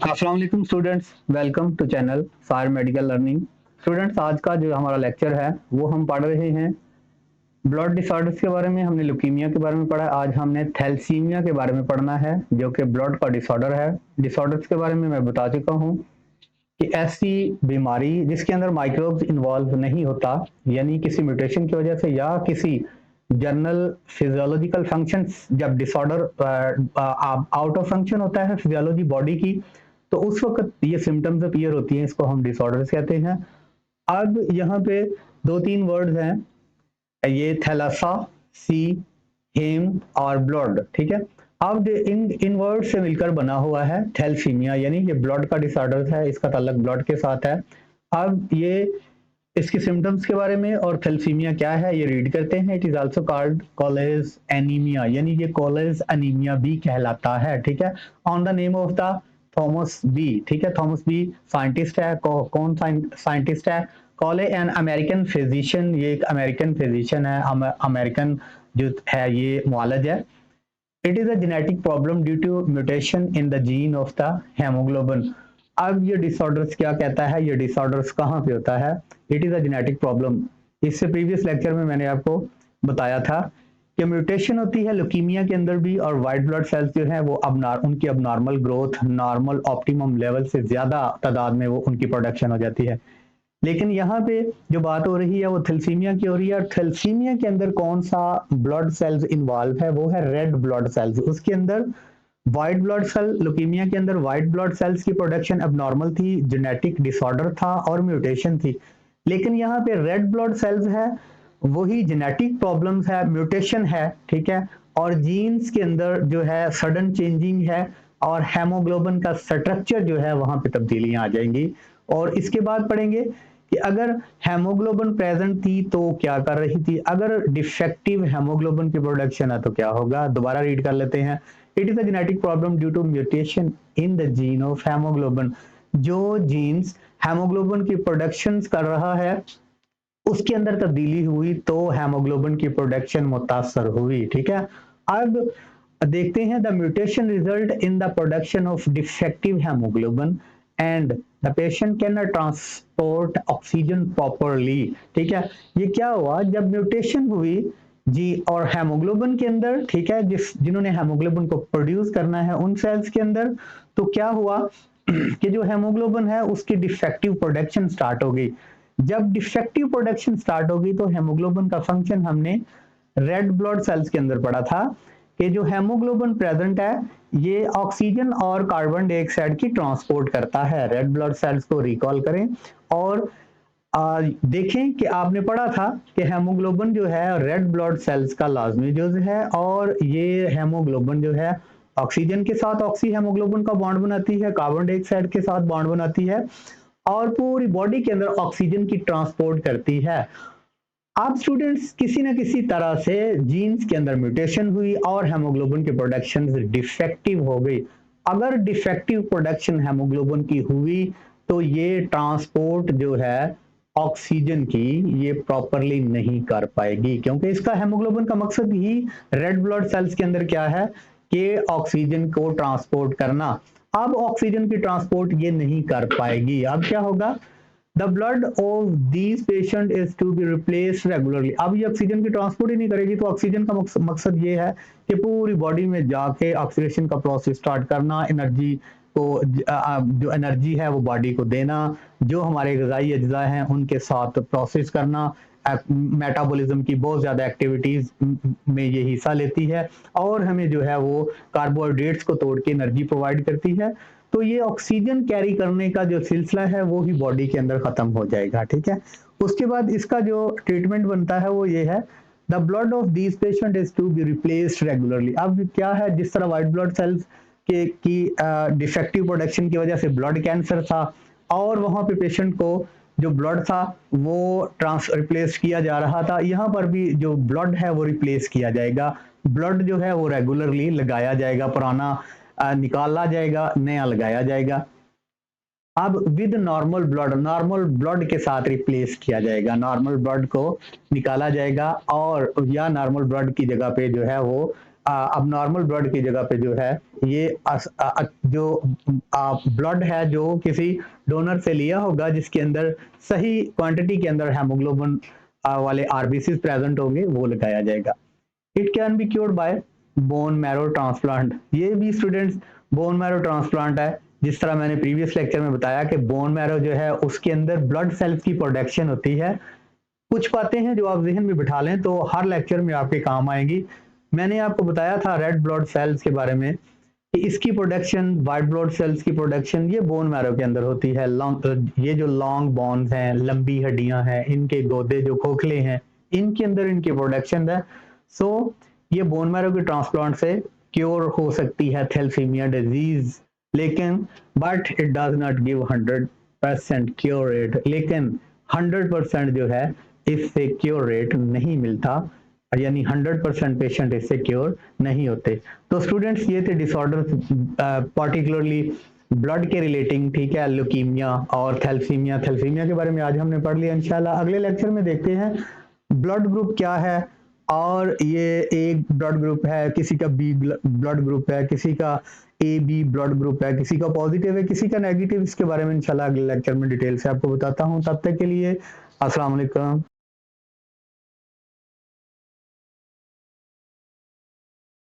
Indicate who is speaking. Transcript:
Speaker 1: अस्सलाम वालेकुम students, welcome to channel सार मेडिकल लर्निंग। स्टूडेंट्स, आज का जो हमारा लेक्चर है वो हम पढ़ रहे हैं ब्लड डिसऑर्डर्स के बारे में। हमने ल्यूकीमिया के बारे में पढ़ा, आज हमने थैलेसीमिया के बारे में पढ़ना है जो कि ब्लड का डिसऑर्डर है। डिसऑर्डर्स के बारे में मैं बता चुका हूँ कि ऐसी बीमारी जिसके अंदर माइक्रोब्स इन्वॉल्व नहीं होता, यानी किसी म्यूटेशन की वजह से या किसी जनरल फिजियोलॉजिकल फंक्शंस, जब डिसऑर्डर आउट ऑफ फंक्शन होता है फिजियोलॉजी बॉडी की, तो उस वक्त ये सिम्टम्स अपीयर होती हैं, इसको हम डिसऑर्डर्स कहते हैं। अब यहाँ पे दो तीन वर्ड्स हैं, ये थैलासा, सी, हेम और ब्लड, ठीक है। अब इन वर्ड से मिलकर बना हुआ है थैलेसीमिया, यानी ये ब्लड का डिसऑर्डर है, इसका ताल्लुक ब्लड के साथ है। अब ये इसके सिम्टम्स के बारे में और थैलेसीमिया क्या है ये रीड करते हैं। It is also called Cooley's anaemia, यानी ये कॉलेज एनीमिया भी कहलाता है, ठीक है। On the name of the Thomas B, ठीक है। थॉमस बी साइंटिस्ट है। कौन साइंटिस्ट है? कॉले एन अमेरिकन फिजिशियन, ये एक अमेरिकन फिजिशियन है, अमेरिकन जो है ये मुआलज है। It is a genetic problem due to mutation in the gene of the haemoglobin. अब ये डिसऑर्डर्स क्या कहता है, ये डिसऑर्डर्स कहाँ पे होता है? It is a genetic problem. इससे प्रीवियस लेक्चर में मैंने आपको बताया था कि म्यूटेशन होती है ल्यूकीमिया के अंदर भी, और वाइट ब्लड सेल्स जो है वो उनकी abnormal growth normal optimum level से ज्यादा तादाद में वो उनकी प्रोडक्शन हो जाती है। लेकिन यहाँ पे जो बात हो रही है वो थैलेसीमिया की हो रही है, और थैलेसीमिया के अंदर कौन सा ब्लड सेल्स इन्वॉल्व है? वो है रेड ब्लड सेल्स। उसके अंदर व्हाइट ब्लड सेल, ल्यूकीमिया के अंदर व्हाइट ब्लड सेल्स की प्रोडक्शन अबनॉर्मल थी, जेनेटिक डिसऑर्डर था और म्यूटेशन थी। लेकिन यहाँ पे रेड ब्लड सेल्स है, वही जेनेटिक प्रॉब्लम्स है, म्यूटेशन है, ठीक है, और जीन्स के अंदर जो है सडन चेंजिंग है, और हेमोग्लोबिन का स्ट्रक्चर जो है वहां पे तब्दीलियां आ जाएंगी। और इसके बाद पढ़ेंगे कि अगर हेमोग्लोबिन प्रेजेंट थी तो क्या कर रही थी, अगर डिफेक्टिव हेमोग्लोबिन की प्रोडक्शन है तो क्या होगा। दोबारा रीड कर लेते हैं। It is a genetic problem due to mutation in the gene of haemoglobin. जो जीन्स हेमोग्लोबिन की प्रोडक्शन कर रहा है उसके अंदर तब्दीली हुई तो हेमोग्लोबिन की प्रोडक्शन मुतासर हुई, ठीक है। अब देखते हैं the mutation result in the production of defective haemoglobin and the patient can not transport oxygen properly, ठीक है। ये क्या हुआ जब म्यूटेशन हुई जी, और हेमोग्लोबिन के अंदर, ठीक है, जिन्होंने हेमोग्लोबिन को प्रोड्यूस करना है उन सेल्स के अंदर, तो क्या हुआ कि जो हेमोग्लोबिन है उसकी डिफेक्टिव प्रोडक्शन स्टार्ट हो गई। जब डिफेक्टिव प्रोडक्शन स्टार्ट होगी तो हेमोग्लोबिन का फंक्शन हमने रेड ब्लड सेल्स के अंदर पढ़ा था कि जो हेमोग्लोबिन प्रेजेंट है ये ऑक्सीजन और कार्बन डाइऑक्साइड की ट्रांसपोर्ट करता है। रेड ब्लड सेल्स को रिकॉल करें और देखें कि आपने पढ़ा था कि हेमोग्लोबिन जो है रेड ब्लड सेल्स का लाजमी जुज है, और ये हेमोग्लोबिन जो है ऑक्सीजन के साथ ऑक्सी हेमोग्लोबिन का बॉन्ड बनाती है, कार्बन डाइऑक्साइड के साथ बॉन्ड बनाती है, और पूरी बॉडी के अंदर ऑक्सीजन की ट्रांसपोर्ट करती है। आप स्टूडेंट्स किसी न किसी तरह से जीन्स के अंदर म्यूटेशन हुई और हेमोग्लोबिन की प्रोडक्शन डिफेक्टिव हो गई। अगर डिफेक्टिव प्रोडक्शन हेमोग्लोबिन की हुई तो ये ट्रांसपोर्ट जो है ऑक्सीजन की ये प्रॉपरली नहीं कर पाएगी, क्योंकि इसका हेमोग्लोबिन का मकसद ही रेड ब्लड सेल्स के अंदर क्या है कि ऑक्सीजन को ट्रांसपोर्ट करना। अब ऑक्सीजन की ट्रांसपोर्ट ये नहीं कर पाएगी। अब क्या होगा? The blood of these patient is to be replace regularly. अब ये ऑक्सीजन की ट्रांसपोर्ट ही नहीं करेगी, तो ऑक्सीजन का मकसद ये है कि पूरी बॉडी में जाके ऑक्सीडेशन का प्रोसेस स्टार्ट करना, एनर्जी को जो एनर्जी है वो बॉडी को देना, जो हमारे ग़िज़ाई अज्जा हैं उनके साथ प्रोसेस करना, मेटाबॉलिज्म की बहुत ज़्यादा एक्टिविटीज़ में ये हिस्सा लेती है, और हमें जो है वो कार्बोहाइड्रेट्स को तोड़ के एनर्जी प्रोवाइड करती है। तो ये ऑक्सीजन कैरी करने का जो सिलसिला है वो ही बॉडी के अंदर खत्म हो जाएगा, ठीक है। उसके बाद इसका जो ट्रीटमेंट बनता है वो ये है, the blood of these patient is to be replaced regularly. अब क्या है, जिस तरह व्हाइट ब्लड सेल्स के की डिफेक्टिव प्रोडक्शन की वजह से ब्लड कैंसर था, और वहां पे पेशेंट को जो ब्लड था वो रिप्लेस किया जा रहा था, यहाँ पर भी जो ब्लड है वो रिप्लेस किया जाएगा। ब्लड जो है वो रेगुलरली लगाया जाएगा, पुराना निकाला जाएगा, नया लगाया जाएगा। अब विद नॉर्मल ब्लड के साथ रिप्लेस किया जाएगा, नॉर्मल ब्लड को निकाला जाएगा, और या नॉर्मल ब्लड की जगह पे जो है वो अब नॉर्मल ब्लड की जगह पे जो है ये जो ब्लड है जो किसी डोनर से लिया होगा जिसके अंदर सही क्वांटिटी के अंदर हेमोग्लोबिन वाले आरबीसी प्रेजेंट होंगे वो लगाया जाएगा। It can be cured by bone marrow transplant. ये भी स्टूडेंट्स बोन मैरो ट्रांसप्लांट है। जिस तरह मैंने प्रीवियस लेक्चर में बताया कि बोन मैरो जो है उसके अंदर ब्लड सेल्स की प्रोडक्शन होती है। कुछ बातें हैं जो आप जहन में बिठा लें तो हर लेक्चर में आपके काम आएंगी। मैंने आपको बताया था रेड ब्लड सेल्स के बारे में कि इसकी प्रोडक्शन, वाइट ब्लड सेल्स की प्रोडक्शन ये बोन मैरो के अंदर होती है। ये जो लॉन्ग बोन्स हैं, लंबी हड्डियां हैं, इनके गोदे जो खोखले हैं, इनके अंदर इनकी प्रोडक्शन है। सो ये बोन मैरो के ट्रांसप्लांट से क्योर हो सकती है थैलेसीमिया डिजीज, लेकिन but it does not give 100% cure rate. लेकिन 100% जो है इससे क्योर रेट नहीं मिलता, यानी 100% पेशेंट इससे क्योर नहीं होते। तो स्टूडेंट्स ये थे डिसऑर्डर पर्टिकुलरली ब्लड के रिलेटिंग, ठीक है, ल्यूकीमिया और थैलेसीमिया। थैलेसीमिया के बारे में आज हमने पढ़ लिया। इंशाल्लाह अगले लेक्चर में देखते हैं ब्लड ग्रुप क्या है। और ये एक ब्लड ग्रुप है, किसी का बी ब्लड ग्रुप है, किसी का ए बी ब्लड ग्रुप है, किसी का पॉजिटिव है, किसी का नेगेटिव। इसके बारे में इंशाल्लाह अगले लेक्चर में डिटेल से आपको बताता हूँ। तब तक के लिए अस्सलाम वालेकुम।